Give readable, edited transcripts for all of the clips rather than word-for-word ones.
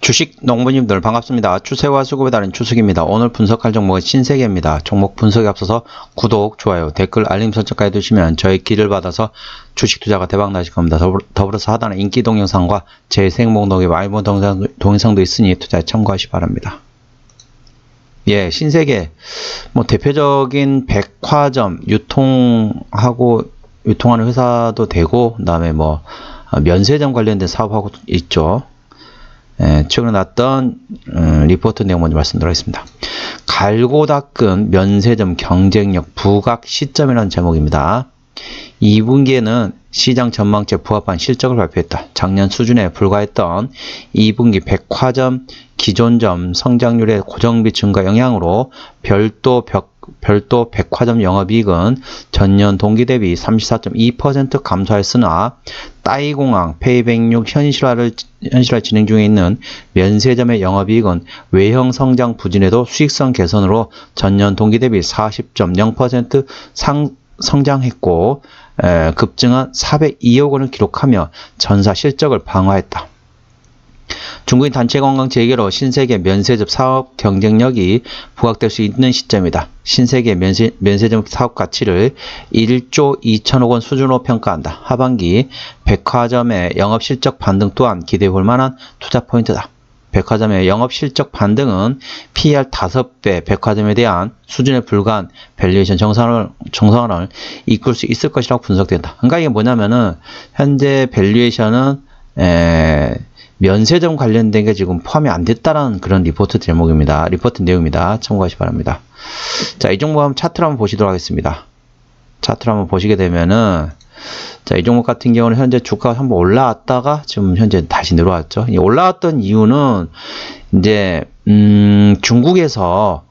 주식 농부님들 반갑습니다. 추세와 수급에 따른 추석입니다. 오늘 분석할 종목은 신세계입니다. 종목 분석에 앞서서 구독, 좋아요, 댓글, 알림 설정까지 해두시면 저의 길을 받아서 주식 투자가 대박 나실 겁니다. 더불어서 하단에 인기 동영상과 제 생목록의 와이번 동영상도 있으니 투자에 참고하시 기 바랍니다. 예, 신세계 뭐 대표적인 백화점 유통하는 회사도 되고, 그다음에 뭐 면세점 관련된 사업하고 있죠. 최근에 났던 리포트 내용 먼저 말씀드리겠습니다. 갈고 닦은 면세점 경쟁력 부각 시점이라는 제목입니다. 2분기에는 시장 전망치에 부합한 실적을 발표했다. 작년 수준에 불과했던 2분기 백화점 기존점 성장률의 고정비 증가 영향으로 별도 백화점 영업이익은 전년 동기 대비 34.2% 감소하였으나 따이공항 페이백육 현실화 진행 중에 있는 면세점의 영업이익은 외형 성장 부진에도 수익성 개선으로 전년 동기 대비 40.0% 성장했고 급증한 402억 원을 기록하며 전사 실적을 방어했다. 중국인 단체 관광 재개로 신세계 면세점 사업 경쟁력이 부각될 수 있는 시점이다. 신세계 면세점 사업 가치를 1조 2천억 원 수준으로 평가한다. 하반기 백화점의 영업 실적 반등 또한 기대해 볼 만한 투자 포인트다. 백화점의 영업 실적 반등은 PER 5배 백화점에 대한 수준에 불과한 밸류에이션 정상을 이끌 수 있을 것이라고 분석된다. 그러니까 이게 뭐냐면은 현재 밸류에이션은 면세점 관련된 게 지금 포함이 안 됐다라는 그런 리포트 제목입니다. 리포트 내용입니다. 참고하시기 바랍니다. 자, 이 종목 한번 차트를 한번 보시도록 하겠습니다. 차트를 한번 보시게 되면은, 자, 이 종목 같은 경우는 현재 주가가 한번 올라왔다가 지금 현재 다시 내려왔죠. 올라왔던 이유는 이제 중국에서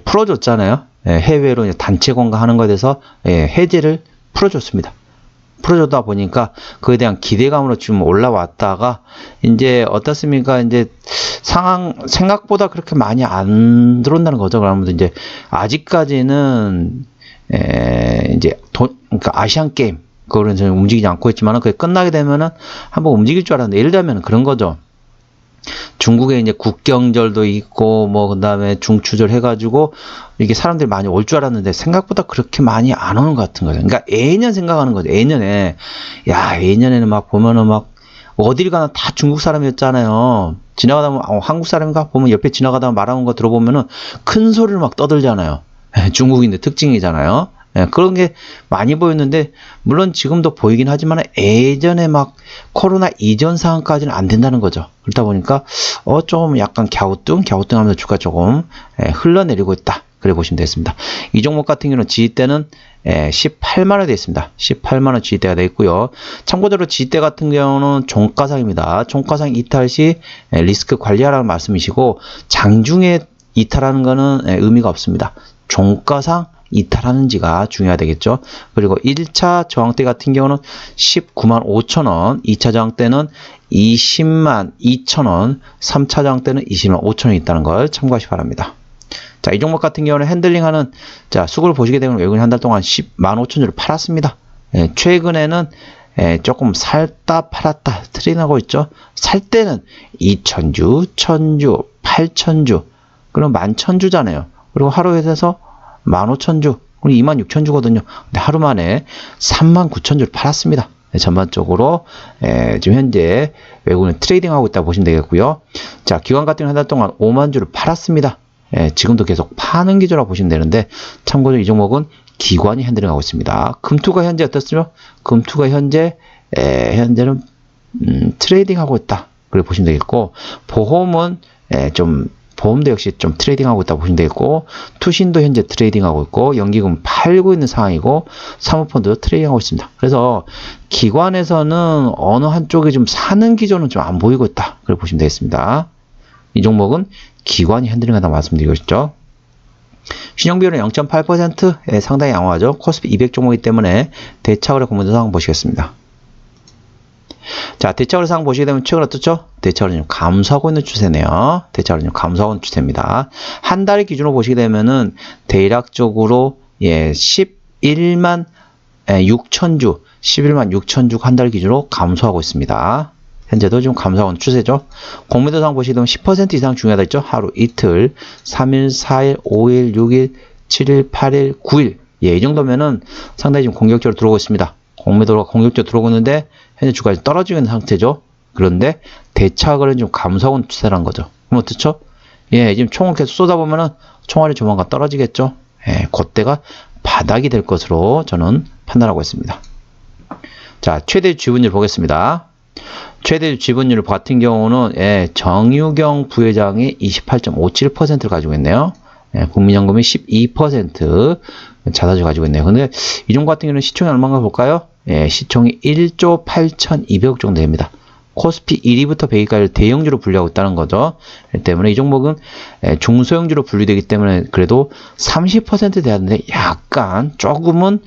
풀어줬잖아요. 해외로 이제 단체 관광하는 것에 대해서 해제를 풀어줬습니다. 풀어주다 보니까 그에 대한 기대감으로 지금 올라왔다가 이제 어떻습니까? 이제 상황 생각보다 그렇게 많이 안 들어온다는 거죠. 그러면 이제 아직까지는 이제 그러니까 아시안 게임 그거는 저는 움직이지 않고 있지만은 그게 끝나게 되면은 한번 움직일 줄 알았는데, 예를 들면 그런 거죠. 중국에 이제 국경절도 있고 뭐 그다음에 중추절 해가지고 이게 사람들이 많이 올 줄 알았는데 생각보다 그렇게 많이 안 오는 것 같은 거죠. 그러니까 예년 생각하는 거죠. 예년에는 막 보면은 막 어딜 가나 다 중국 사람이었잖아요. 지나가다 보면 한국 사람인가 보면 옆에 지나가다 말하는 거 들어보면은 큰 소리를 막 떠들잖아요. 중국인들 특징이잖아요. 그런 게 많이 보였는데, 물론 지금도 보이긴 하지만 예전에 막 코로나 이전 상황까지는 안 된다는 거죠. 그렇다 보니까 좀 약간 갸우뚱하면서 주가 조금 흘러내리고 있다. 그래 보시면 되겠습니다. 이 종목 같은 경우는 지지대는 18만원 되어 있습니다. 18만원 지지대가 되어 있고요. 참고적으로 지지대 같은 경우는 종가상입니다. 종가상 이탈 시 리스크 관리하라는 말씀이시고, 장중에 이탈하는 거는 의미가 없습니다. 종가상 이탈하는지가 중요해야 되겠죠. 그리고 1차 저항대 같은 경우는 19만 5천원, 2차 저항대는 20만 2천원, 3차 저항대는 20만 5천원이 있다는 걸 참고하시기 바랍니다. 자, 이 종목 같은 경우는 핸들링하는, 자, 수급을 보시게 되면 외국인 한 달 동안 10만 5천주를 팔았습니다. 최근에는 조금 살다 팔았다 트레이드하고 있죠. 살 때는 2천주, 1천주, 8천주, 그럼 11,000주잖아요. 그리고 하루에 해서 15,000주, 그리고 26,000주거든요. 근데 하루 만에 39,000주를 팔았습니다. 전반적으로 지금 현재 외국인은 트레이딩하고 있다고 보시면 되겠고요. 자, 기관 같은 한 달 동안 5만 주를 팔았습니다. 지금도 계속 파는 기조라고 보시면 되는데, 참고로 이 종목은 기관이 핸들링하고 있습니다. 금투가 현재 어떻습니까? 금투가 현재는 트레이딩하고 있다. 그렇게 보시면 되겠고, 보험은 보험도 역시 좀 트레이딩하고 있다고 보시면 되겠고, 투신도 현재 트레이딩하고 있고, 연기금 팔고 있는 상황이고, 사모펀드도 트레이딩하고 있습니다. 그래서 기관에서는 어느 한쪽에 좀 사는 기조는 좀 안 보이고 있다. 그렇게 보시면 되겠습니다. 이 종목은 기관이 핸들링하다고 말씀드리고 있죠. 신용비율은 0.8%, 상당히 양호하죠. 코스피 200 종목이기 때문에 대차거래 공모전 상황 보시겠습니다. 자, 대차거래 상황 보시게 되면 최근 어떻죠? 대차거래는 좀 감소하고 있는 추세네요. 대차거래는 좀 감소하고 있는 추세입니다. 한 달 기준으로 보시게 되면은 대략적으로 11만 6천주 한 달 기준으로 감소하고 있습니다. 현재도 좀 감소하는 추세죠. 공매도상 보시게 되면 10% 이상 중요하다 했죠. 하루, 이틀, 3일, 4일, 5일, 6일, 7일, 8일, 9일. 예, 이 정도면은 상당히 좀 공격적으로 들어오고 있습니다. 공매도가 공격적으로 들어오고 있는데 현재 주가가 떨어지고 있는 상태죠. 그런데 대차거래는 좀 감소하고 있는 추세란 거죠. 그럼 어떻죠? 예, 지금 총을 계속 쏟아보면은 총알이 조만간 떨어지겠죠. 예, 그때가 바닥이 될 것으로 저는 판단하고 있습니다. 자, 최대 지분율 보겠습니다. 최대 지분율 같은 경우는 예, 정유경 부회장이 28.57%를 가지고 있네요. 예, 국민연금이 12% 자사주 가지고 있네요. 근데 이 종목 같은 경우는 시총이 얼마인가 볼까요? 예, 시총이 1조 8,200억 정도 됩니다. 코스피 1위부터 100위까지 대형주로 분류하고 있다는 거죠. 때문에 이 종목은 중소형주로 분류되기 때문에 그래도 30% 돼야 하는데 약간 조금은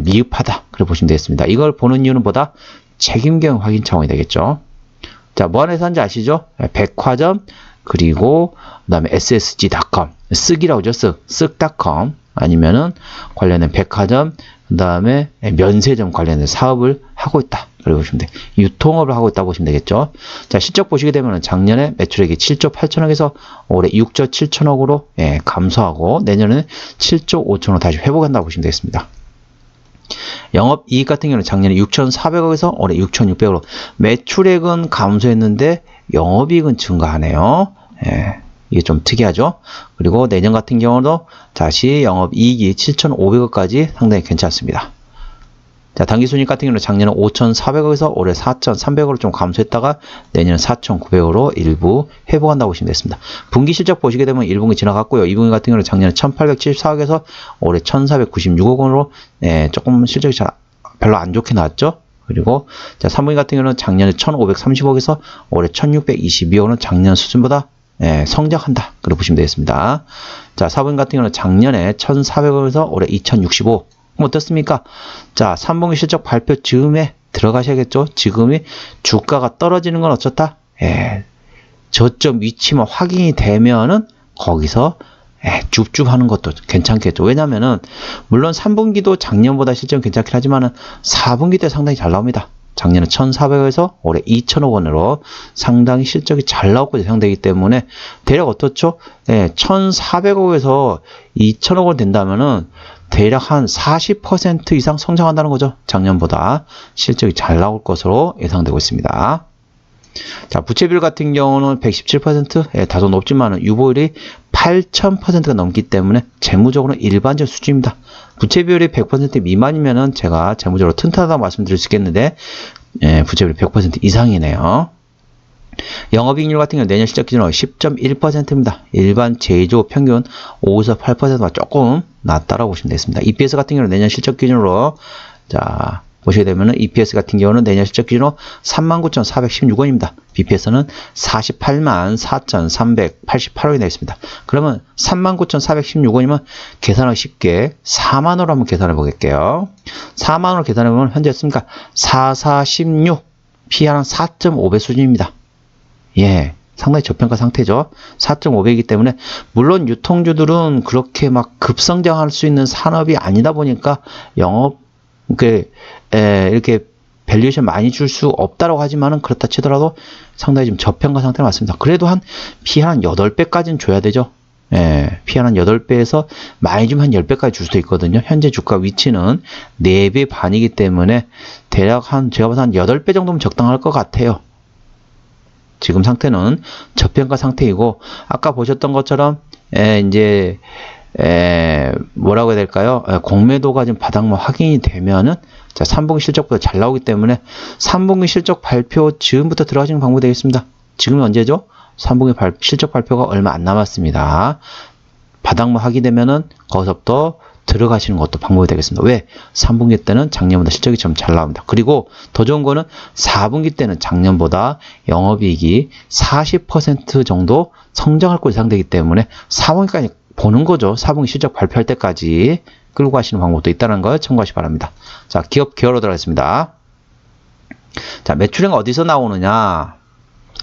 미흡하다. 그렇게 보시면 되겠습니다. 이걸 보는 이유는 보다 책임경 확인 차원이 되겠죠. 자, 뭐 하는 회사인지 아시죠? 백화점, 그리고 그 다음에 ssg.com, 쓱이라고 하죠. 쓱.com 아니면은 관련된 백화점, 그 다음에 면세점 관련된 사업을 하고 있다. 그렇게 보시면 돼요. 유통업을 하고 있다고 보시면 되겠죠. 자, 실적 보시게 되면 작년에 매출액이 7조 8천억에서 올해 6조 7천억으로 감소하고 내년에는 7조 5천억 다시 회복한다고 보시면 되겠습니다. 영업이익 같은 경우는 작년에 6,400억에서 올해 6,600억으로 매출액은 감소했는데 영업이익은 증가하네요. 예, 이게 좀 특이하죠. 그리고 내년 같은 경우도 다시 영업이익이 7,500억까지 상당히 괜찮습니다. 자, 당기순이익 같은 경우는 작년에 5,400억에서 올해 4,300억으로 좀 감소했다가 내년은 4,900억으로 일부 회복한다고 보시면 되겠습니다. 분기 실적 보시게 되면 1분기 지나갔고요. 2분기 같은 경우는 작년에 1,874억에서 올해 1,496억 원으로 조금 실적이 별로 안 좋게 나왔죠. 그리고 자, 3분기 같은 경우는 작년에 1,530억에서 올해 1,622억 원은 작년 수준보다 성장한다. 그렇게 보시면 되겠습니다. 자, 4분기 같은 경우는 작년에 1,400억에서 올해 2,065억. 어떻습니까? 자, 3분기 실적 발표 즈음에 들어가셔야겠죠? 지금이 주가가 떨어지는 건 어쩌다? 저점 위치만 확인이 되면은 거기서 줍줍 하는 것도 괜찮겠죠. 왜냐면은 물론 3분기도 작년보다 실적은 괜찮긴 하지만은 4분기 때 상당히 잘 나옵니다. 작년에 1,400억에서 올해 2,000억 원으로 상당히 실적이 잘 나오고 예상되기 때문에 대략 어떻죠? 1,400억에서 2,000억 원 된다면은 대략 한 40% 이상 성장한다는 거죠. 작년보다 실적이 잘 나올 것으로 예상되고 있습니다. 자, 부채비율 같은 경우는 117%, 다소 높지만 유보율이 8,000%가 넘기 때문에 재무적으로는 일반적 수준입니다. 부채비율이 100% 미만이면은 제가 재무적으로 튼튼하다고 말씀드릴 수 있겠는데, 부채비율이 100% 이상이네요. 영업이익률 같은 경우는 내년 실적 기준으로 10.1%입니다. 일반 제조 평균 5에서 8%가 조금 낮다라고 보시면 되겠습니다. EPS 같은 경우는 내년 실적 기준으로 자 보시게 되면은 EPS 같은 경우는 내년 실적 기준으로 39,416원입니다. BPS는 484,388원이 되어 있습니다. 그러면 39,416원이면 계산하기 쉽게 4만원으로 한번 계산해 보겠게요. 4만원으로 계산해 보면 현재 했습니까? 4416 PR은 4.5배 수준입니다. 예, 상당히 저평가 상태죠. 4.5배이기 때문에 물론 유통주들은 그렇게 막 급성장할 수 있는 산업이 아니다 보니까 영업 이렇게 밸류에이션 많이 줄 수 없다라고 하지만은 그렇다 치더라도 상당히 좀 저평가 상태가 맞습니다. 그래도 한 P 한 8배까지는 줘야 되죠. P 한 8배에서 많이 좀 한 10배까지 줄 수도 있거든요. 현재 주가 위치는 4배 반이기 때문에 대략 제가 봐서 한 8배 정도면 적당할 것 같아요. 지금 상태는 저평가 상태이고 아까 보셨던 것처럼 이제 뭐라고 해야 될까요? 공매도가 지금 바닥만 확인이 되면은 자, 3분기 실적보다 잘 나오기 때문에 3분기 실적 발표 지금부터 들어가시는 방법이 되겠습니다. 지금이 언제죠? 3분기 실적 발표가 얼마 안 남았습니다. 바닥만 확인되면은 거기서부터 들어가시는 것도 방법이 되겠습니다. 왜? 3분기 때는 작년보다 실적이 좀 잘 나옵니다. 그리고 더 좋은 거는 4분기 때는 작년보다 영업이익이 40% 정도 성장할 것으로 예상되기 때문에 4분기까지 보는 거죠. 4분기 실적 발표할 때까지 끌고 가시는 방법도 있다는 걸 참고하시기 바랍니다. 자, 기업 개요로 들어가겠습니다. 자, 매출액 어디서 나오느냐?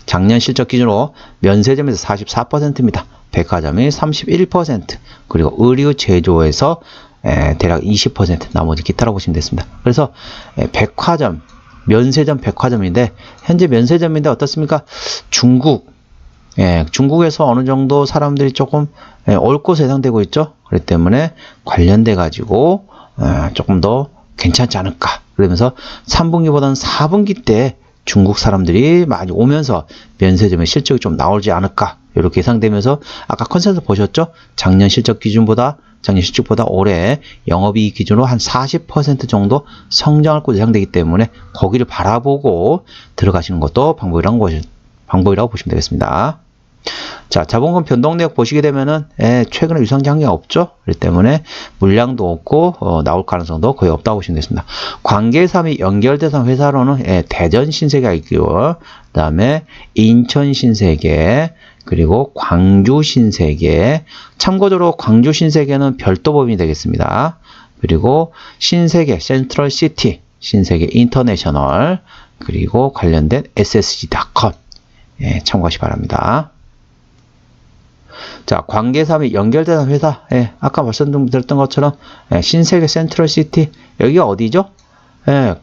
작년 실적 기준으로 면세점에서 44%입니다. 백화점이 31%, 그리고 의류 제조에서 대략 20%, 나머지 기타라고 보시면 됐습니다. 그래서 백화점, 면세점 백화점인데 현재 면세점인데 어떻습니까? 중국에서 어느 정도 사람들이 조금 올 곳에 해당되고 있죠. 그렇기 때문에 관련돼 가지고 조금 더 괜찮지 않을까. 그러면서 3분기보다는 4분기 때 중국 사람들이 많이 오면서 면세점의 실적이 좀 나오지 않을까. 이렇게 예상되면서 아까 컨센서스 보셨죠? 작년 실적보다 올해 영업이익 기준으로 한 40% 정도 성장할 것으로 예상되기 때문에 거기를 바라보고 들어가시는 것도 방법이라고 보시면 되겠습니다. 자, 자본금 변동 내역 보시게 되면은 최근에 유상증 한 게 없죠. 그렇기 때문에 물량도 없고 나올 가능성도 거의 없다고 보시면 되겠습니다. 관계사 및 연결대상 회사로는 대전 신세계가 있고요. 그다음에 인천 신세계, 그리고 광주 신세계. 참고적으로 광주 신세계는 별도 법인이 되겠습니다. 그리고 신세계 센트럴 시티, 신세계 인터내셔널, 그리고 관련된 ssg.com 참고하시기 바랍니다. 자, 관계사 및 연결되는 회사. 아까 말씀드렸던 것처럼 신세계 센트럴시티. 여기가 어디죠?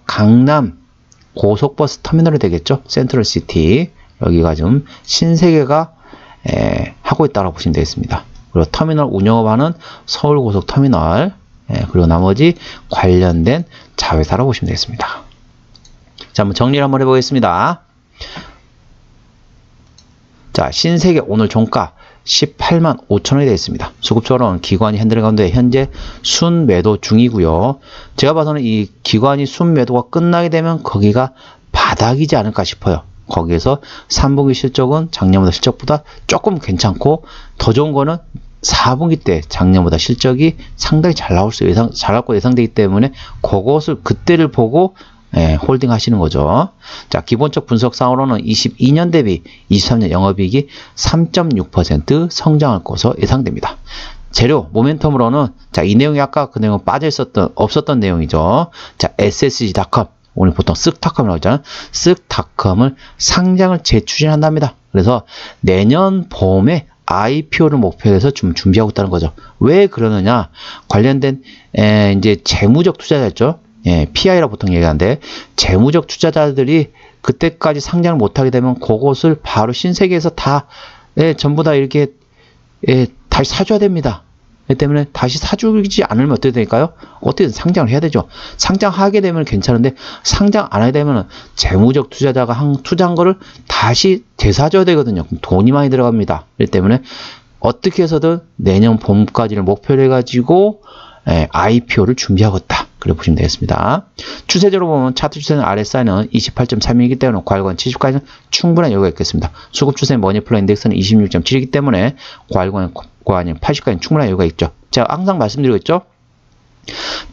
강남 고속버스 터미널이 되겠죠. 센트럴시티. 여기가 좀 신세계가 하고 있다고 보시면 되겠습니다. 그리고 터미널 운영업하는 서울고속터미널. 그리고 나머지 관련된 자회사라고 보시면 되겠습니다. 자, 한번 정리를 한번 해보겠습니다. 자, 신세계 오늘 종가 18만 5천 원이 되어 있습니다. 수급처럼 기관이 핸들 가운데 현재 순매도 중이고요. 제가 봐서는 이 기관이 순매도가 끝나게 되면 거기가 바닥이지 않을까 싶어요. 거기에서 3분기 실적은 작년보다 실적보다 조금 괜찮고 더 좋은 거는 4분기 때 작년보다 실적이 상당히 잘할 거 예상되기 때문에 그것을 그때를 보고 홀딩 하시는 거죠. 자, 기본적 분석상으로는 22년 대비 23년 영업이익이 3.6% 성장할 것으로 예상됩니다. 재료, 모멘텀으로는 자, 이 내용이 아까 그 내용은 없었던 내용이죠. 자, ssg.com. 오늘 보통 쓱닷컴이라고 하잖아요. 쓱닷컴을 상장을 재추진한답니다. 그래서 내년 봄에 IPO를 목표로 해서 좀 준비하고 있다는 거죠. 왜 그러느냐? 관련된 이제 재무적 투자자 있죠. PI라고 보통 얘기하는데 재무적 투자자들이 그때까지 상장을 못하게 되면 그것을 바로 신세계에서 다 전부 다 이렇게 다시 사줘야 됩니다. 그렇기 때문에 다시 사주지 않으면 어떻게 될까요? 어떻게든 상장을 해야 되죠. 상장하게 되면 괜찮은데 상장 안 하게 되면 재무적 투자자가 투자한 거를 다시 되사줘야 되거든요. 그럼 돈이 많이 들어갑니다. 그렇기 때문에 어떻게 해서든 내년 봄까지를 목표로 해가지고 IPO를 준비하고 있다. 그래 보시면 되겠습니다. 추세적으로 보면 차트 추세는 RSI는 28.3이기 때문에 과열권 70까지는 충분한 여유가 있겠습니다. 수급 추세 머니플로 인덱스는 26.7이기 때문에 과열권 80까지는 충분한 여유가 있죠. 제가 항상 말씀드리고 있죠.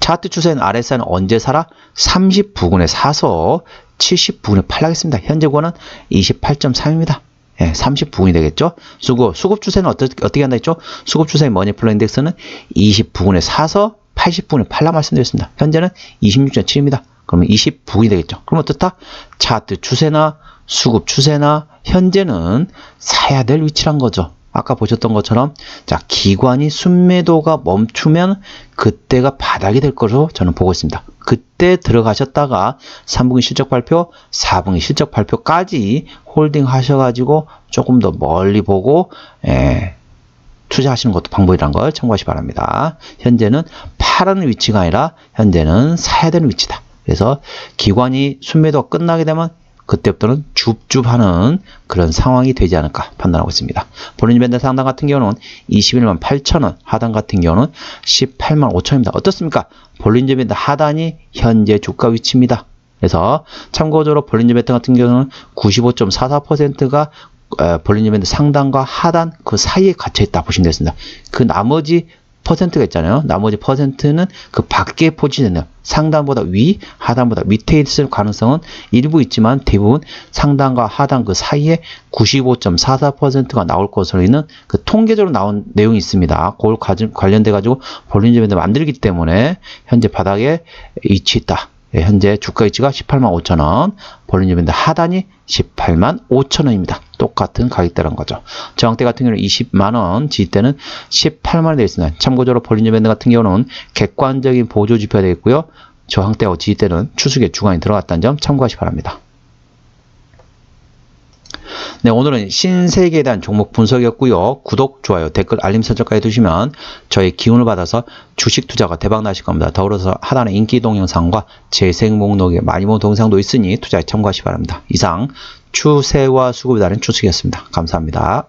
차트 추세는 RSI는 언제 사라? 30부근에 사서 70부근에 팔라겠습니다. 현재 권은 28.3입니다. 30부근이 되겠죠. 수급 추세는 어떻게 한다 했죠? 수급 추세의 머니플로 인덱스는 20부근에 사서 80부근에 팔라 말씀드렸습니다. 현재는 26.7입니다. 그러면 20부근이 되겠죠. 그럼 어떻다? 차트 추세나 수급 추세나 현재는 사야 될 위치란 거죠. 아까 보셨던 것처럼 자, 기관이 순매도가 멈추면 그때가 바닥이 될 것으로 저는 보고 있습니다. 그때 들어가셨다가 3분기 실적 발표, 4분기 실적 발표까지 홀딩 하셔가지고 조금 더 멀리 보고 투자하시는 것도 방법이라는 걸 참고하시기 바랍니다. 현재는 파는 위치가 아니라 현재는 사야 되는 위치다. 그래서 기관이 순매도가 끝나게 되면 그때부터는 줍줍하는 그런 상황이 되지 않을까 판단하고 있습니다. 볼린저 밴드 상단 같은 경우는 21만 8천원, 하단 같은 경우는 18만 5천원입니다. 어떻습니까? 볼린저 밴드 하단이 현재 주가 위치입니다. 그래서 참고적으로 볼린저 밴드 같은 경우는 95.44%가 볼린저 밴드 상단과 하단 그 사이에 갇혀 있다 보시면 되겠습니다. 그 나머지 퍼센트가 있잖아요. 나머지 퍼센트는 그 밖에 포지션이에요. 상단보다 위, 하단보다 밑에 있을 가능성은 일부 있지만 대부분 상단과 하단 그 사이에 95.44%가 나올 것으로 있는 그 통계적으로 나온 내용이 있습니다. 그걸 관련돼 가지고 볼린저 밴드 만들기 때문에 현재 바닥에 위치했다. 현재 주가 위치가 18만 5천원, 볼린저 밴드 하단이 18만 5천원입니다. 똑같은 가격대라는 거죠. 저항대 같은 경우는 20만원, 지지대는 18만원 되어 있습니다. 참고적으로 볼린저 밴드 같은 경우는 객관적인 보조 지표가 되겠고요. 저항대하고 지지대는 추세의 주간이 들어갔다는 점 참고하시 바랍니다. 네, 오늘은 신세계에 대한 종목 분석이었고요. 구독, 좋아요, 댓글, 알림 설정까지 두시면 저의 기운을 받아서 주식 투자가 대박 나실 겁니다. 더불어서 하단에 인기 동영상과 재생 목록에 많이 본 동영상도 있으니 투자에 참고하시 바랍니다. 이상 추세와 수급에 따른 추측이었습니다. 감사합니다.